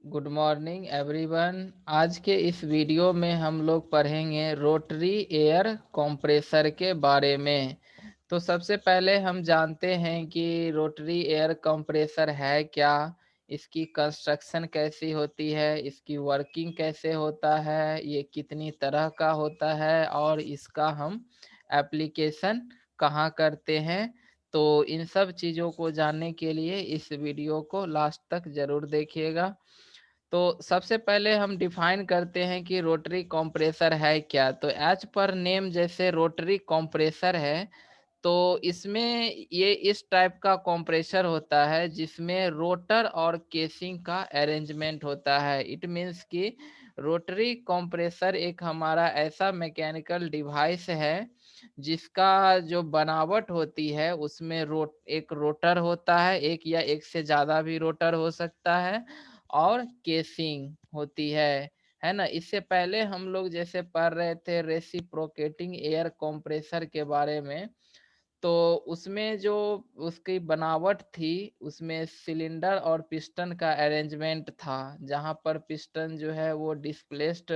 Good morning everyone. आज के इस वीडियो में हम लोग पढ़ेंगे रोटरी एयर कंप्रेसर के बारे में। तो सबसे पहले हम जानते हैं कि रोटरी एयर कंप्रेसर है क्या, इसकी कंस्ट्रक्शन कैसी होती है, इसकी वर्किंग कैसे होता है, ये कितनी तरह का होता है और इसका हम एप्लीकेशन कहाँ करते हैं। तो इन सब चीज़ों को जानने के लिए इस वीडियो को लास्ट तक ज़रूर देखिएगा। तो सबसे पहले हम डिफाइन करते हैं कि रोटरी कंप्रेसर है क्या। तो एज पर नेम जैसे रोटरी कंप्रेसर है, तो इसमें ये इस टाइप का कंप्रेसर होता है जिसमें रोटर और केसिंग का अरेंजमेंट होता है। इट मीन्स कि रोटरी कंप्रेसर एक हमारा ऐसा मैकेनिकल डिवाइस है जिसका जो बनावट होती है उसमें एक रोटर होता है, एक या एक से ज़्यादा भी रोटर हो सकता है, और केसिंग होती है ना। इससे पहले हम लोग जैसे पढ़ रहे थे रेसिप्रोकेटिंग एयर कंप्रेसर के बारे में, तो उसमें जो उसकी बनावट थी उसमें सिलेंडर और पिस्टन का अरेंजमेंट था, जहां पर पिस्टन जो है वो डिस्प्लेस्ड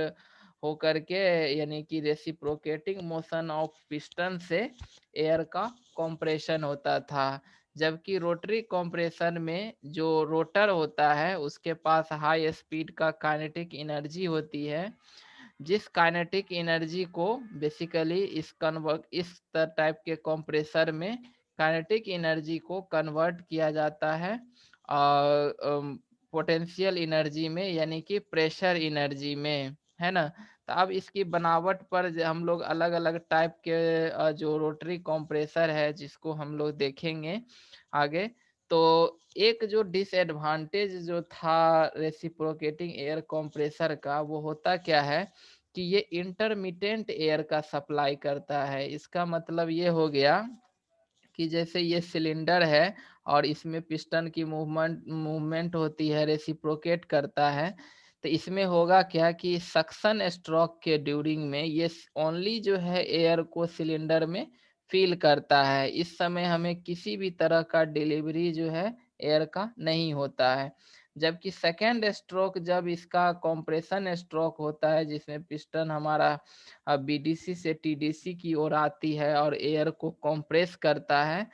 होकर के यानी कि रेसिप्रोकेटिंग मोशन ऑफ पिस्टन से एयर का कंप्रेशन होता था। जबकि रोटरी कंप्रेशन में जो रोटर होता है उसके पास हाई स्पीड का काइनेटिक एनर्जी होती है, जिस काइनेटिक एनर्जी को बेसिकली इस टाइप के कंप्रेसर में काइनेटिक एनर्जी को कन्वर्ट किया जाता है पोटेंशियल एनर्जी में, यानी कि प्रेशर एनर्जी में, है ना। तो अब इसकी बनावट पर हम लोग अलग अलग टाइप के जो रोटरी कंप्रेसर है जिसको हम लोग देखेंगे आगे। तो एक जो डिसएडवांटेज जो था रेसिप्रोकेटिंग एयर कंप्रेसर का, वो होता क्या है कि ये इंटरमिटेंट एयर का सप्लाई करता है। इसका मतलब ये हो गया कि जैसे ये सिलेंडर है और इसमें पिस्टन की मूवमेंट होती है, रेसिप्रोकेट करता है। तो इसमें होगा क्या कि सक्शन स्ट्रोक के ड्यूरिंग में ये ओनली जो है एयर को सिलेंडर में फील करता है। इस समय हमें किसी भी तरह का डिलीवरी जो है एयर का नहीं होता है। जबकि सेकेंड स्ट्रोक जब इसका कंप्रेशन स्ट्रोक होता है जिसमें पिस्टन हमारा बीडीसी से टीडीसी की ओर आती है और एयर को कंप्रेस करता है,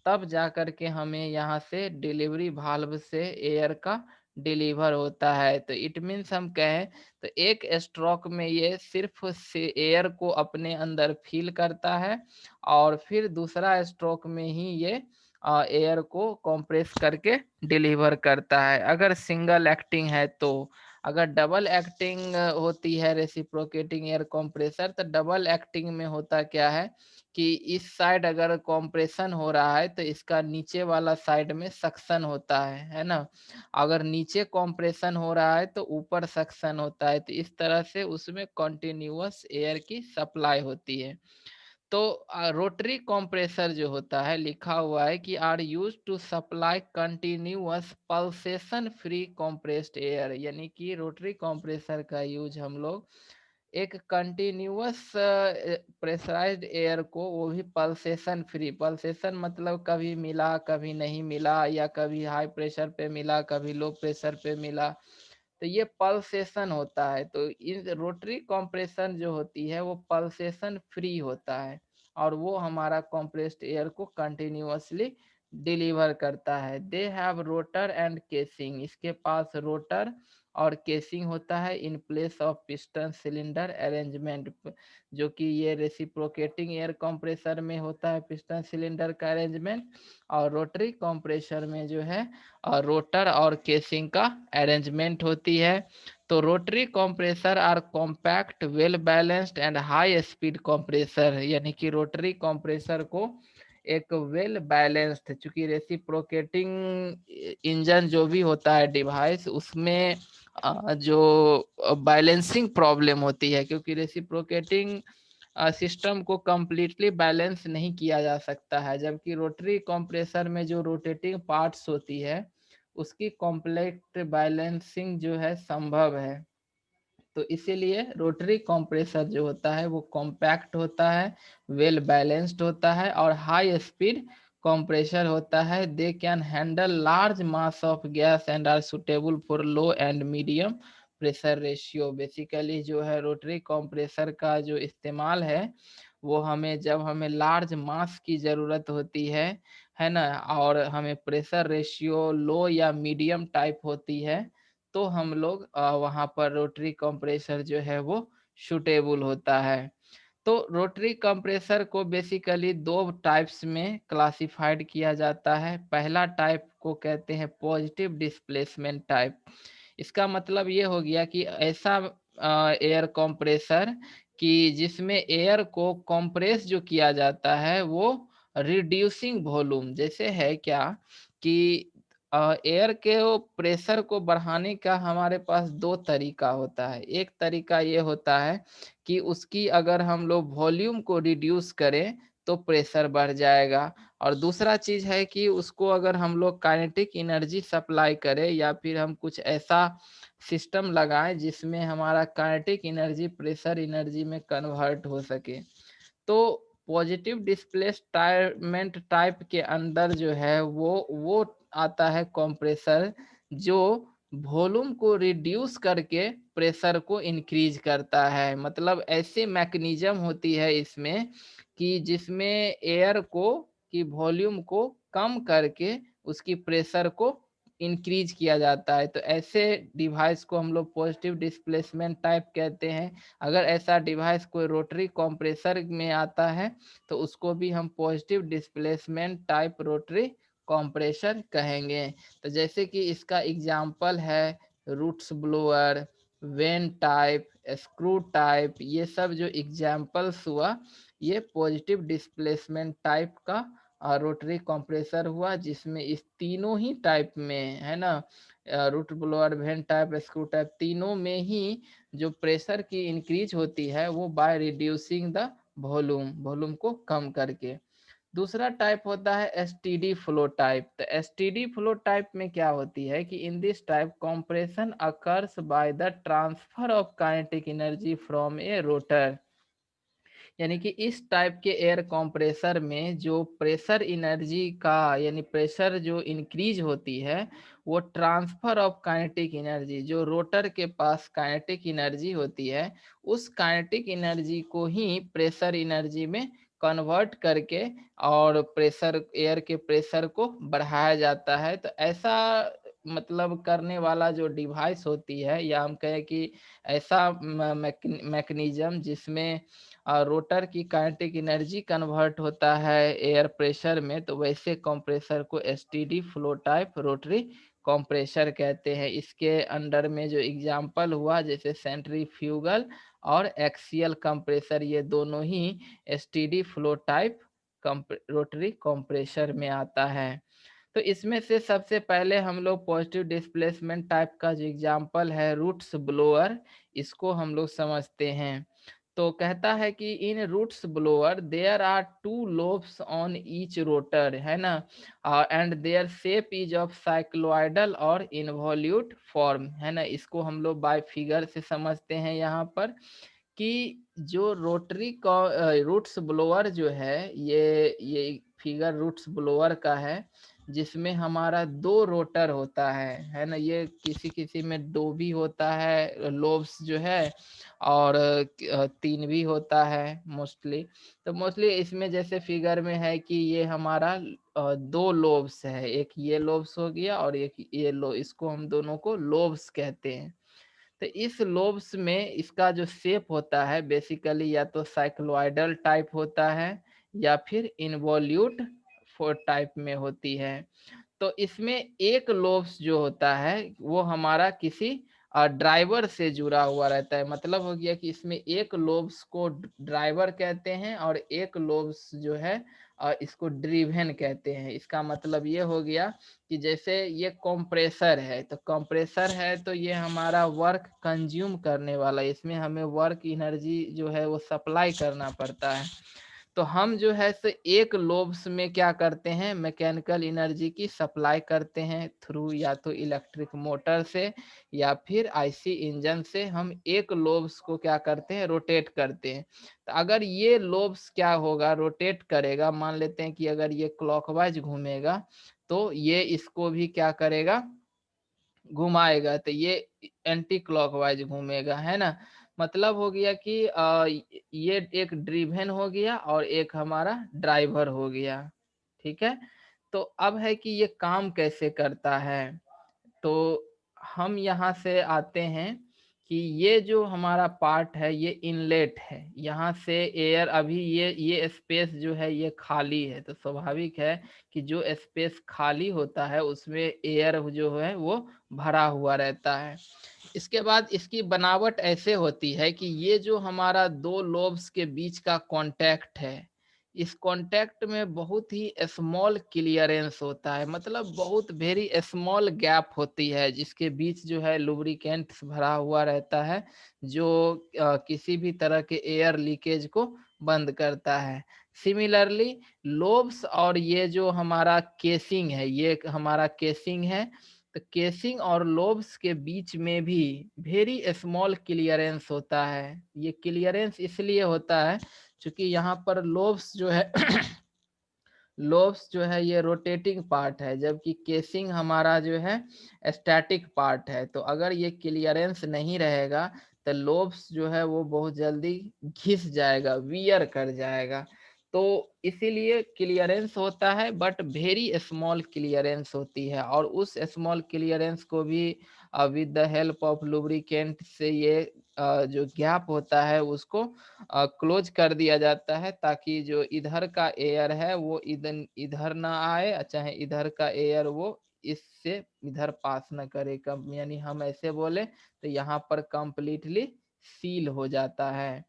तब जा कर के हमें यहाँ से डिलीवरी वाल्व से एयर का डिलीवर होता है। तो इट मीन्स हम कहें तो एक स्ट्रोक में ये सिर्फ से एयर को अपने अंदर फील करता है और फिर दूसरा स्ट्रोक में ही ये एयर को कंप्रेस करके डिलीवर करता है, अगर सिंगल एक्टिंग है तो। अगर डबल एक्टिंग होती है रेसिप्रोकेटिंग एयर कंप्रेसर, तो डबल एक्टिंग में होता क्या है कि इस साइड अगर कंप्रेशन हो रहा है तो इसका नीचे वाला साइड में सक्शन होता है ना। अगर नीचे कंप्रेशन हो रहा है तो ऊपर सक्शन होता है। तो इस तरह से उसमें कंटिन्यूअस एयर की सप्लाई होती है। तो रोटरी कंप्रेसर जो होता है, लिखा हुआ है कि are use to supply continuous pulsation free compressed air, यानी कि रोटरी कंप्रेसर का यूज हम लोग एक कंटिन्यूअस प्रेशराइज्ड एयर को, वो भी पल्सेशन फ्री। पल्सेशन मतलब कभी मिला कभी नहीं मिला, या कभी हाई प्रेशर पे मिला कभी लो प्रेशर पे मिला, तो ये पल्सेशन होता है। तो इन रोटरी कंप्रेशन जो होती है वो पल्सेशन फ्री होता है और वो हमारा कंप्रेस्ड एयर को कंटिन्यूअसली डिलीवर करता है। They have rotor and casing, इसके पास रोटर और केसिंग होता है in place of piston cylinder arrangement, जो कि ये रेसिप्रोकेटिंग एयर कंप्रेसर में होता है पिस्टन सिलेंडर का अरेंजमेंट, और रोटरी कंप्रेसर में जो है और रोटर और केसिंग का अरेंजमेंट होती है। तो rotary compressor are compact well balanced and high speed compressor, यानी कि रोटरी कंप्रेसर को एक वेल बैलेंस्ड, चूंकि रेसिप्रोकेटिंग इंजन जो भी होता है डिवाइस उसमें जो बैलेंसिंग प्रॉब्लम होती है, क्योंकि रेसिप्रोकेटिंग सिस्टम को कम्प्लीटली बैलेंस नहीं किया जा सकता है, जबकि रोटरी कंप्रेसर में जो रोटेटिंग पार्ट्स होती है उसकी कॉम्प्लेक्ट बैलेंसिंग जो है संभव है। तो इसीलिए रोटरी कंप्रेसर जो होता है वो कॉम्पैक्ट होता है, वेल बैलेंस्ड होता है और हाई स्पीड compressor होता है, they can handle large mass of gas and are suitable for low and medium pressure ratio। Basically जो है रोटरी कंप्रेसर का जो इस्तेमाल है वो हमें जब हमें लार्ज मास की ज़रूरत होती है ना, और हमें प्रेशर रेशियो लो या मीडियम टाइप होती है, तो हम लोग वहाँ पर रोटरी कंप्रेसर जो है वो सूटेबल होता है। तो रोटरी कंप्रेसर को बेसिकली दो टाइप्स में क्लासिफाइड किया जाता है। पहला टाइप को कहते हैं पॉजिटिव डिस्प्लेसमेंट टाइप। इसका मतलब ये हो गया कि ऐसा एयर कंप्रेसर कि जिसमें एयर को कंप्रेस जो किया जाता है वो रिड्यूसिंग वॉल्यूम जैसे है क्या कि एयर के प्रेशर को बढ़ाने का हमारे पास दो तरीका होता है। एक तरीका ये होता है कि उसकी अगर हम लोग वॉल्यूम को रिड्यूस करें तो प्रेशर बढ़ जाएगा, और दूसरा चीज है कि उसको अगर हम लोग काइनेटिक एनर्जी सप्लाई करें या फिर हम कुछ ऐसा सिस्टम लगाएं जिसमें हमारा काइनेटिक एनर्जी प्रेशर एनर्जी में कन्वर्ट हो सके। तो पॉजिटिव डिस्प्लेसमेंट टाइप के अंदर जो है वो आता है कंप्रेसर जो वॉल्यूम को रिड्यूस करके प्रेशर को इंक्रीज करता है। मतलब ऐसे मैकेनिज्म होती है इसमें कि जिसमें एयर को की वॉल्यूम को कम करके उसकी प्रेशर को इंक्रीज किया जाता है। तो ऐसे डिवाइस को हम लोग पॉजिटिव डिस्प्लेसमेंट टाइप कहते हैं। अगर ऐसा डिवाइस कोई रोटरी कंप्रेसर में आता है तो उसको भी हम positive displacement type rotary compressor कहेंगे। तो जैसे कि इसका एग्जांपल है roots blower, vane type, screw type, ये सब जो एग्जांपल्स हुआ ये पॉजिटिव डिस्प्लेसमेंट टाइप का रोटरी कंप्रेसर हुआ, जिसमें इस तीनों ही टाइप में है ना, root blower, vane type, screw type, तीनों में ही जो प्रेशर की इंक्रीज होती है वो बाय रिड्यूसिंग द वॉल्यूम को कम करके। दूसरा टाइप होता है एसटीडी फ्लो टाइप। तो एसटीडी फ्लो टाइप में क्या होती है कि in this type compression occurs by the transfer of kinetic energy from A rotor. यानी कि इस टाइप के एयर कंप्रेसर में जो प्रेशर एनर्जी का यानी प्रेशर जो इंक्रीज होती है वो ट्रांसफर ऑफ काइनेटिक एनर्जी, जो रोटर के पास काइनेटिक एनर्जी होती है उस काइनेटिक एनर्जी को ही प्रेशर एनर्जी में कन्वर्ट करके और प्रेशर एयर के प्रेशर को बढ़ाया जाता है। तो ऐसा मतलब करने वाला जो डिवाइस होती है या हम कहें कि ऐसा मैकेनिज्म जिसमें रोटर की काइनेटिक एनर्जी कन्वर्ट होता है एयर प्रेशर में, तो वैसे कंप्रेसर को STD flow type rotary compressor कहते हैं। इसके अंडर में जो एग्जांपल हुआ जैसे सेंट्रीफ्यूगल और एक्सियल कंप्रेसर, ये दोनों ही STD flow type rotary compressor में आता है। तो इसमें से सबसे पहले हम लोग पॉजिटिव डिस्प्लेसमेंट टाइप का जो एग्जांपल है रूट्स ब्लोअर, इसको हम लोग समझते हैं। तो कहता है कि in roots blower there are two lobes on each rotor, है ना, and their shape is of cycloidal और इनवॉल्यूट फॉर्म, है ना। इसको हम लोग बाय फिगर से समझते हैं यहाँ पर कि जो रोटरी का रूट्स ब्लोअर जो है ये फिगर रूट्स ब्लोअर का है जिसमें हमारा दो रोटर होता है ना। ये किसी किसी में दो भी होता है लोब्स जो है, और तीन भी होता है मोस्टली। तो मोस्टली इसमें जैसे फिगर में है कि ये हमारा दो लोब्स है, एक ये लोब्स हो गया और एक ये इसको हम दोनों को लोब्स कहते हैं। तो इस लोब्स में इसका जो शेप होता है बेसिकली या तो साइक्लोइडल टाइप होता है या फिर इनवॉल्यूट फोर टाइप में होती है। तो इसमें एक लोब्स जो होता है वो हमारा किसी ड्राइवर से जुड़ा हुआ रहता है। मतलब हो गया कि इसमें एक लोब्स को ड्राइवर कहते हैं और एक लोब्स जो है इसको ड्रिवेन कहते हैं। इसका मतलब ये हो गया कि जैसे ये कंप्रेसर है, तो कंप्रेसर है तो ये हमारा वर्क कंज्यूम करने वाला है, इसमें हमें वर्क एनर्जी जो है वो सप्लाई करना पड़ता है। तो हम जो है सो एक लोब्स में क्या करते हैं, मैकेनिकल एनर्जी की सप्लाई करते हैं थ्रू या तो इलेक्ट्रिक मोटर से या फिर आईसी इंजन से। हम एक लोब्स को क्या करते हैं, रोटेट करते हैं। तो अगर ये लोब्स क्या होगा, रोटेट करेगा, मान लेते हैं कि अगर ये क्लॉकवाइज घूमेगा तो ये इसको भी क्या करेगा, घुमाएगा, तो ये एंटी क्लॉकवाइज घूमेगा, है ना। मतलब हो गया कि ये एक ड्रिवेन हो गया और एक हमारा ड्राइवर हो गया, ठीक है। तो अब है कि ये काम कैसे करता है, तो हम यहाँ से आते हैं कि ये जो हमारा पार्ट है ये इनलेट है, यहाँ से एयर, अभी ये स्पेस जो है ये खाली है, तो स्वाभाविक है कि जो स्पेस खाली होता है उसमें एयर जो है वो भरा हुआ रहता है। इसके बाद इसकी बनावट ऐसे होती है कि ये जो हमारा दो लोब्स के बीच का कांटेक्ट है, इस कांटेक्ट में बहुत ही स्मॉल क्लियरेंस होता है, मतलब बहुत वेरी स्मॉल गैप होती है जिसके बीच जो है लुब्रिकेंट भरा हुआ रहता है, जो किसी भी तरह के एयर लीकेज को बंद करता है। सिमिलरली लोब्स और ये जो हमारा केसिंग है, ये हमारा केसिंग है, तो केसिंग और लोब्स के बीच में भी वेरी स्मॉल क्लियरेंस होता है। ये क्लियरेंस इसलिए होता है क्योंकि यहाँ पर लोब्स जो है लोब्स जो है ये रोटेटिंग पार्ट है, जबकि केसिंग हमारा जो है स्टैटिक पार्ट है। तो अगर ये क्लियरेंस नहीं रहेगा तो लोब्स जो है वो बहुत जल्दी घिस जाएगा, वियर कर जाएगा। तो इसीलिए क्लियरेंस होता है, बट वेरी स्मॉल क्लियरेंस होती है, और उस स्मॉल क्लियरेंस को भी with the help of lubricant से ये जो गैप होता है उसको क्लोज कर दिया जाता है, ताकि जो इधर का एयर है वो इधर इधर ना आए, चाहे इधर का एयर वो इससे इधर पास न करे। कब यानी हम ऐसे बोले तो यहाँ पर कंप्लीटली सील हो जाता है।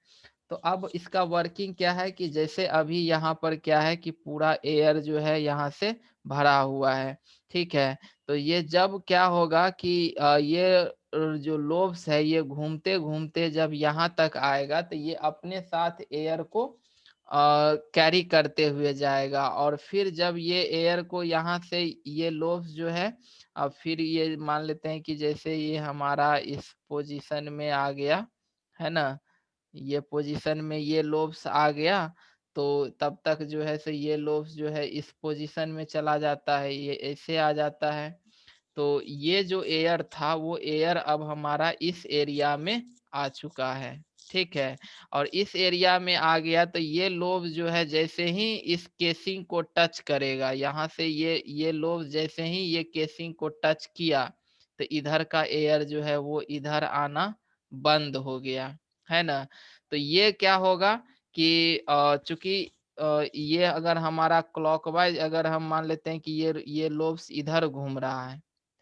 तो अब इसका वर्किंग क्या है कि जैसे अभी यहाँ पर क्या है कि पूरा एयर जो है यहाँ से भरा हुआ है, ठीक है। तो ये जब क्या होगा कि ये जो लोब्स है ये घूमते घूमते जब यहाँ तक आएगा तो ये अपने साथ एयर को कैरी करते हुए जाएगा, और फिर जब ये एयर को यहाँ से ये लोब्स जो है, अब फिर ये मान लेते हैं कि जैसे ये हमारा इस पोजीशन में आ गया, है ना, ये पोजीशन में ये लोब्स आ गया, तो तब तक जो है सो ये लोब्स जो है इस पोजीशन में चला जाता है, ये ऐसे आ जाता है। तो ये जो एयर था वो एयर अब हमारा इस एरिया में आ चुका है, ठीक है। और इस एरिया में आ गया तो ये लोब जो है जैसे ही इस केसिंग को टच करेगा, यहाँ से ये लोब जैसे ही ये केसिंग को टच किया तो इधर का एयर जो है वो इधर आना बंद हो गया, है ना। तो ये क्या होगा कि चूंकि ये अगर हमारा क्लॉकवाइज अगर हम मान लेते हैं कि ये लोब्स इधर घूम रहा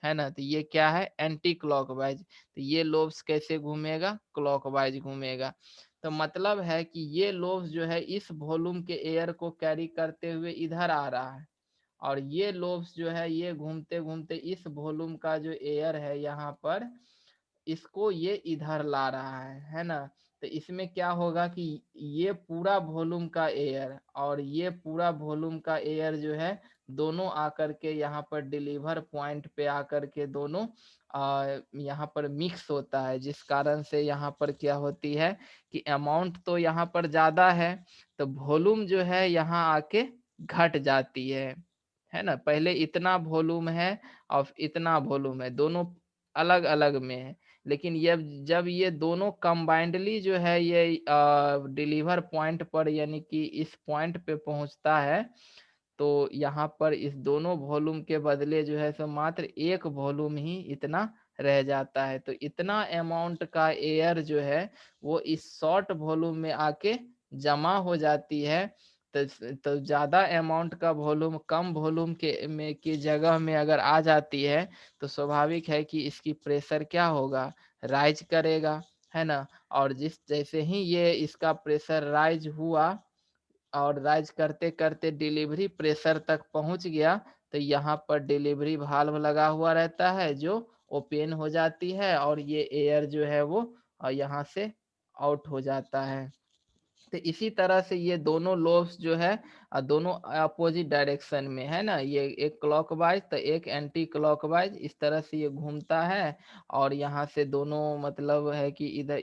है ना, तो ये क्या है, एंटी क्लॉकवाइज। तो ये लोब्स कैसे घूमेगा, क्लॉकवाइज घूमेगा। तो मतलब है कि ये लोब्स जो है इस वॉल्यूम के एयर को कैरी करते हुए इधर आ रहा है, और ये लोब्स जो है ये घूमते घूमते इस वॉल्यूम का जो एयर है यहाँ पर इसको ये इधर ला रहा है ना। तो इसमें क्या होगा कि ये पूरा वॉल्यूम का एयर और ये पूरा वॉल्यूम का एयर जो है दोनों आकर के यहाँ पर डिलीवर पॉइंट पे आकर के दोनों यहाँ पर मिक्स होता है, जिस कारण से यहाँ पर क्या होती है कि अमाउंट तो यहाँ पर ज्यादा है, तो वॉल्यूम जो है यहाँ आके घट जाती है ना। पहले इतना वॉल्यूम है और इतना वॉल्यूम है, दोनों अलग अलग में है, लेकिन ये जब ये दोनों कंबाइंडली जो है ये डिलीवर पॉइंट पर यानी कि इस पॉइंट पे पहुंचता है, तो यहाँ पर इस दोनों वॉल्यूम के बदले जो है सो मात्र एक वॉल्यूम ही इतना रह जाता है। तो इतना अमाउंट का एयर जो है वो इस शॉर्ट वॉल्यूम में आके जमा हो जाती है। तो ज्यादा अमाउंट का वॉल्यूम कम वॉल्यूम की जगह में अगर आ जाती है तो स्वाभाविक है कि इसकी प्रेशर क्या होगा, राइज करेगा, है ना। और जिस जैसे ही ये इसका प्रेशर राइज हुआ और राइज करते करते डिलीवरी प्रेशर तक पहुंच गया, तो यहाँ पर डिलीवरी वाल्व लगा हुआ रहता है जो ओपन हो जाती है और ये एयर जो है वो यहाँ से आउट हो जाता है। तो इसी तरह से ये दोनों लोब्स जो है दोनों अपोजिट डायरेक्शन में है ना, ये एक क्लॉकवाइज तो एक एंटी क्लॉकवाइज, इस तरह से ये घूमता है। और यहाँ से दोनों मतलब है कि इधर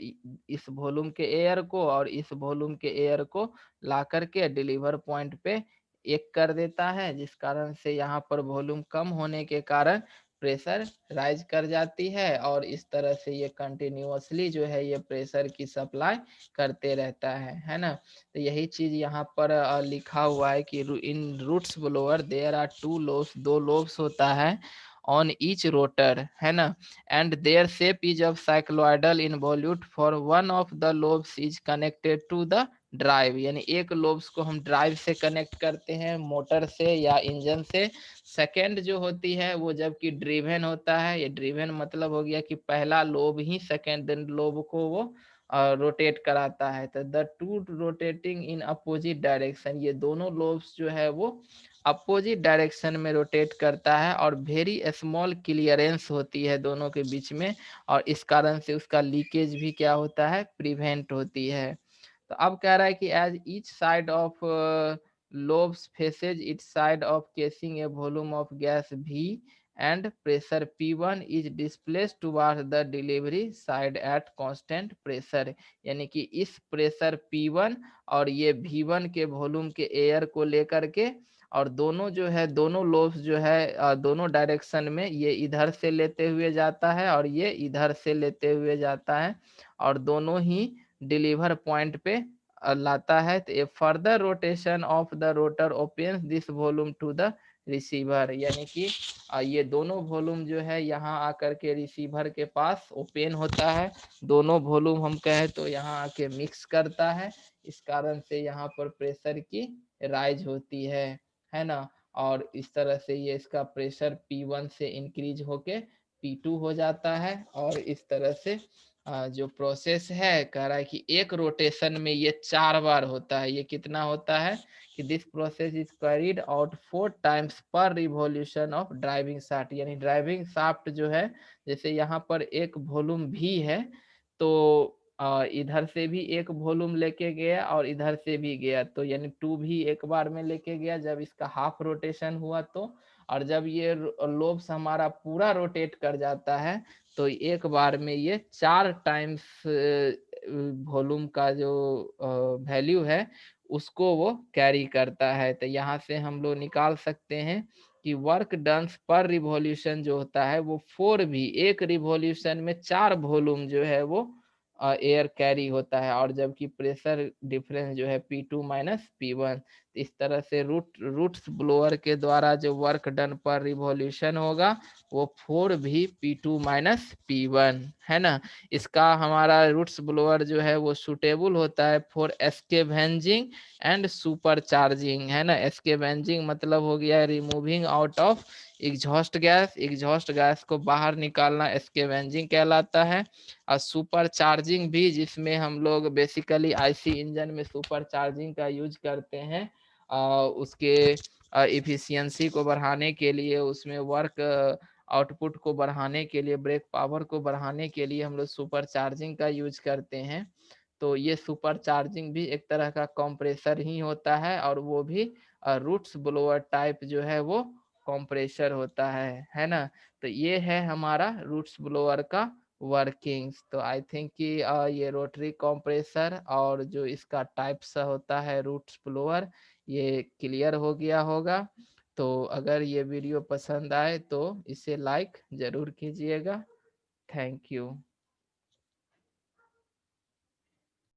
इस वॉल्यूम के एयर को और इस वॉल्यूम के एयर को ला करके डिलीवर पॉइंट पे एक कर देता है, जिस कारण से यहाँ पर वॉल्यूम कम होने के कारण प्रेशर राइज कर जाती है। और इस तरह से ये कंटिन्यूअसली जो है ये प्रेशर की सप्लाई करते रहता है ना। तो यही चीज यहाँ पर लिखा हुआ है कि in roots blower there are two lobes, दो लोब्स होता है ऑन ईच रोटर, है ना। And their shape is of cycloidal involute for one of the lobes is connected to the drive, यानी एक लोब्स को हम ड्राइव से कनेक्ट करते हैं, मोटर से या इंजन से। सेकेंड जो होती है वो जबकि ड्रिवेन होता है, ये ड्रिवेन मतलब हो गया कि पहला लोब ही सेकेंड लोब को वो रोटेट कराता है। तो the two rotating in opposite direction, ये दोनों लोब्स जो है वो अपोजिट डायरेक्शन में रोटेट करता है। और वेरी स्मॉल क्लियरेंस होती है दोनों के बीच में, और इस कारण से उसका लीकेज भी क्या होता है, प्रिवेंट होती है। तो अब कह रहा है कि as each side of lobes faces its side of casing, a volume of gas V and pressure P1 is displaced towards the delivery side at constant pressure, यानी कि इस प्रेशर P1 और ये V1 के वॉल्यूम के air को लेकर के, और दोनों जो है दोनों लोब्स जो है दोनों डायरेक्शन में, ये इधर से लेते हुए जाता है और ये इधर से लेते हुए जाता है, और दोनों ही डिलीवर पॉइंट पे लाता है। तो a further rotation of the rotor opens this volume to the receiver, यानी कि ये दोनों वॉल्यूम जो है यहाँ आकर के रिसीवर के पास ओपन होता है। दोनों वॉल्यूम हम कहें तो यहाँ आके मिक्स करता है, इस कारण से यहाँ पर प्रेशर की राइज होती है ना। और इस तरह से ये इसका प्रेशर P1 से इंक्रीज होके P2 हो जाता है। और इस तरह से जो प्रोसेस है कह रहा है कि एक रोटेशन में ये 4 बार होता है। ये कितना होता है कि this process is carried out 4 times पर रिवॉल्यूशन ऑफ ड्राइविंग शाफ्ट, यानी ड्राइविंग शाफ्ट जो है, जैसे यहाँ पर एक वॉल्यूम भी है तो इधर से भी एक वॉल्यूम लेके गया और इधर से भी गया, तो यानी 2 भी एक बार में लेके गया जब इसका हाफ रोटेशन हुआ तो। और जब ये लोब्स हमारा पूरा रोटेट कर जाता है तो एक बार में ये 4 टाइम्स वॉल्यूम का जो वैल्यू है उसको वो कैरी करता है। तो यहाँ से हम लोग निकाल सकते हैं कि वर्क डन पर रिवॉल्यूशन जो होता है वो 4 भी, एक रिवॉल्यूशन में 4 वॉल्यूम जो है वो एयर कैरी होता है। और जबकि प्रेशर डिफरेंस जो है P2 माइनस P1, इस तरह से रूट्स ब्लोअर के द्वारा जो वर्क डन पर रिवॉल्यूशन होगा वो 4 भी P2 माइनस P1, है ना। इसका हमारा रूट्स ब्लोअर जो है वो सुटेबल होता है for scavenging and super charging, है ना। स्कैवेंजिंग मतलब हो गया removing out of exhaust gas, exhaust gas को बाहर निकालना स्कैवेंजिंग कहलाता है। और सुपर चार्जिंग भी, जिसमें हम लोग बेसिकली आईसी इंजन में सुपर चार्जिंग का यूज करते हैं उसके इफिशियंसी को बढ़ाने के लिए, उसमें वर्क आउटपुट को बढ़ाने के लिए, ब्रेक पावर को बढ़ाने के लिए हम लोग सुपर चार्जिंग का यूज करते हैं। तो ये सुपर चार्जिंग भी एक तरह का कंप्रेसर ही होता है, और वो भी रूट्स ब्लोअर टाइप जो है वो कंप्रेसर होता है ना। तो ये है हमारा रूट्स ब्लोअर का वर्किंग्स। तो आई थिंक कि ये रोटरी कंप्रेसर और जो इसका टाइप्स होता है रूट्स ब्लोअर, ये क्लियर हो गया होगा। तो अगर ये वीडियो पसंद आए तो इसे लाइक जरूर कीजिएगा। Thank you.